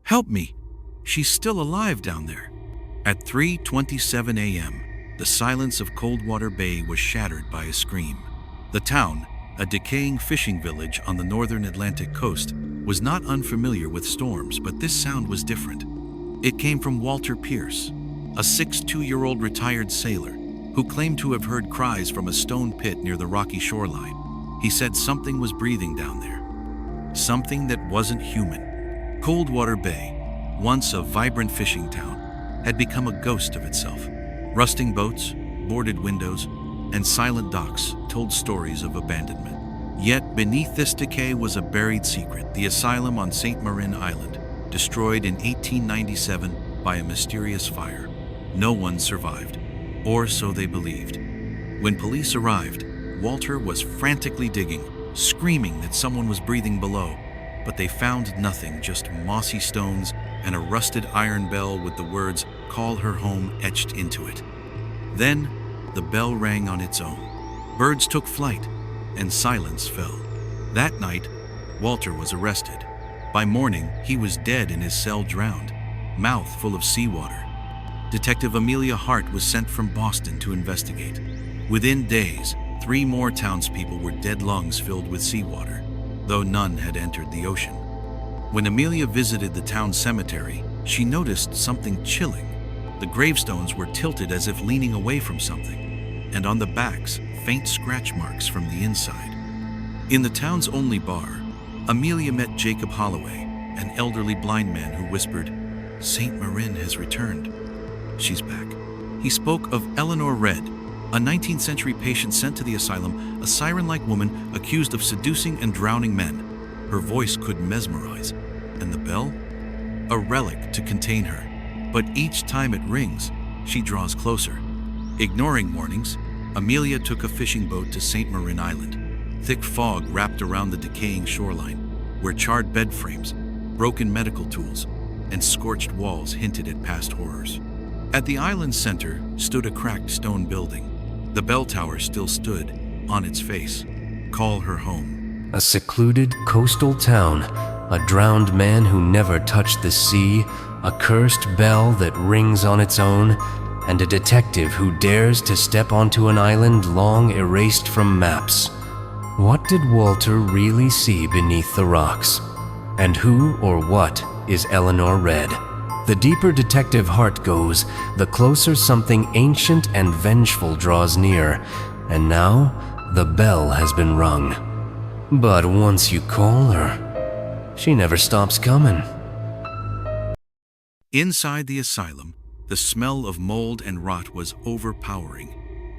Help me! She's still alive down there." At 3:27 a.m., the silence of Coldwater Bay was shattered by a scream. The town, a decaying fishing village on the northern Atlantic coast, was not unfamiliar with storms, but this sound was different. It came from Walter Pierce, a 62-year-old retired sailor who claimed to have heard cries from a stone pit near the rocky shoreline. He said something was breathing down there, something that wasn't human. Coldwater Bay, once a vibrant fishing town, had become a ghost of itself. Rusting boats, boarded windows, and silent docks told stories of abandonment. Yet beneath this decay was a buried secret: the asylum on St. Marin Island, destroyed in 1897 by a mysterious fire. No one survived, or so they believed. When police arrived, Walter was frantically digging, screaming that someone was breathing below, but they found nothing, just mossy stones and a rusted iron bell with the words "Call her home" etched into it. Then, the bell rang on its own. Birds took flight, and silence fell. That night, Walter was arrested. By morning, he was dead in his cell, drowned, mouth full of seawater. Detective Amelia Hart was sent from Boston to investigate. Within days, 3 more townspeople were dead, lungs filled with seawater, though none had entered the ocean. When Amelia visited the town cemetery, she noticed something chilling. The gravestones were tilted as if leaning away from something, and on the backs, faint scratch marks from the inside. In the town's only bar, Amelia met Jacob Holloway, an elderly blind man who whispered, "St. Marin has returned. She's back." He spoke of Eleanor Red, a 19th century patient sent to the asylum, a siren-like woman accused of seducing and drowning men. Her voice could mesmerize, and the bell? A relic to contain her. But each time it rings, she draws closer. Ignoring warnings, Amelia took a fishing boat to St. Marin Island. Thick fog wrapped around the decaying shoreline, where charred bed frames, broken medical tools, and scorched walls hinted at past horrors. At the island's center stood a cracked stone building. The bell tower still stood, on its face. Call her home. A secluded coastal town, a drowned man who never touched the sea, a cursed bell that rings on its own, and a detective who dares to step onto an island long erased from maps. What did Walter really see beneath the rocks? And who or what is Eleanor Red? The deeper Detective Hart goes, the closer something ancient and vengeful draws near, and now the bell has been rung. But once you call her, she never stops coming. Inside the asylum, the smell of mold and rot was overpowering.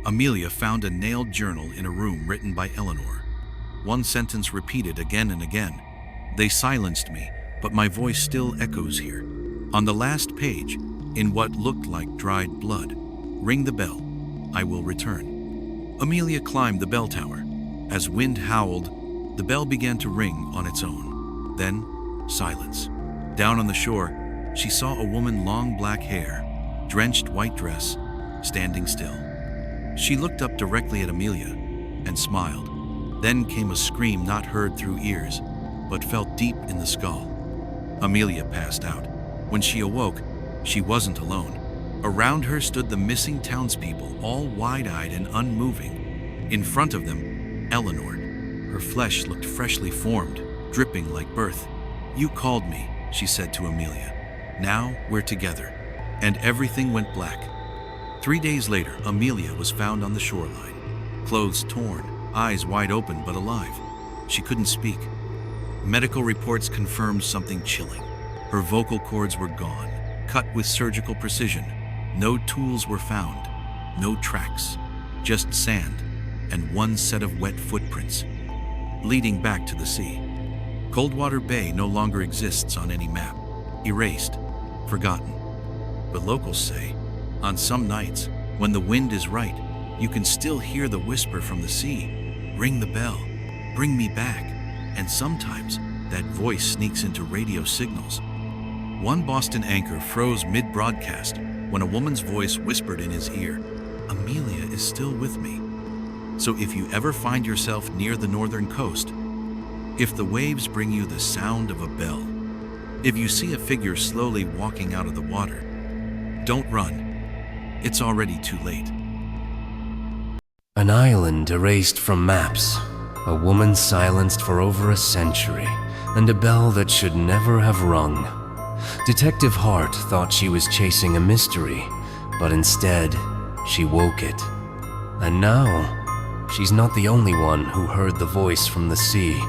Amelia found a nailed journal in a room written by Eleanor. One sentence repeated again and again. "They silenced me, but my voice still echoes here." On the last page, in what looked like dried blood, "Ring the bell, I will return." Amelia climbed the bell tower. As wind howled, the bell began to ring on its own. Then, silence. Down on the shore, she saw a woman, long black hair, drenched white dress, standing still. She looked up directly at Amelia and smiled. Then came a scream not heard through ears, but felt deep in the skull. Amelia passed out. When she awoke, she wasn't alone. Around her stood the missing townspeople, all wide-eyed and unmoving. In front of them, Eleanor. Her flesh looked freshly formed, dripping like birth. "You called me," she said to Amelia. "Now we're together." And everything went black. 3 days later, Amelia was found on the shoreline, clothes torn, eyes wide open but alive. She couldn't speak. Medical reports confirmed something chilling. Her vocal cords were gone, cut with surgical precision. No tools were found, no tracks, just sand and one set of wet footprints, leading back to the sea. Coldwater Bay no longer exists on any map, erased, forgotten. But locals say, on some nights, when the wind is right, you can still hear the whisper from the sea, "Ring the bell, bring me back." And sometimes that voice sneaks into radio signals. One Boston anchor froze mid-broadcast when a woman's voice whispered in his ear, "Amelia is still with me." So if you ever find yourself near the northern coast, if the waves bring you the sound of a bell, If you see a figure slowly walking out of the water, don't run. It's already too late. An island erased from maps, a woman silenced for over a century, and a bell that should never have rung. Detective Hart thought she was chasing a mystery, but instead, she woke it. And now, she's not the only one who heard the voice from the sea.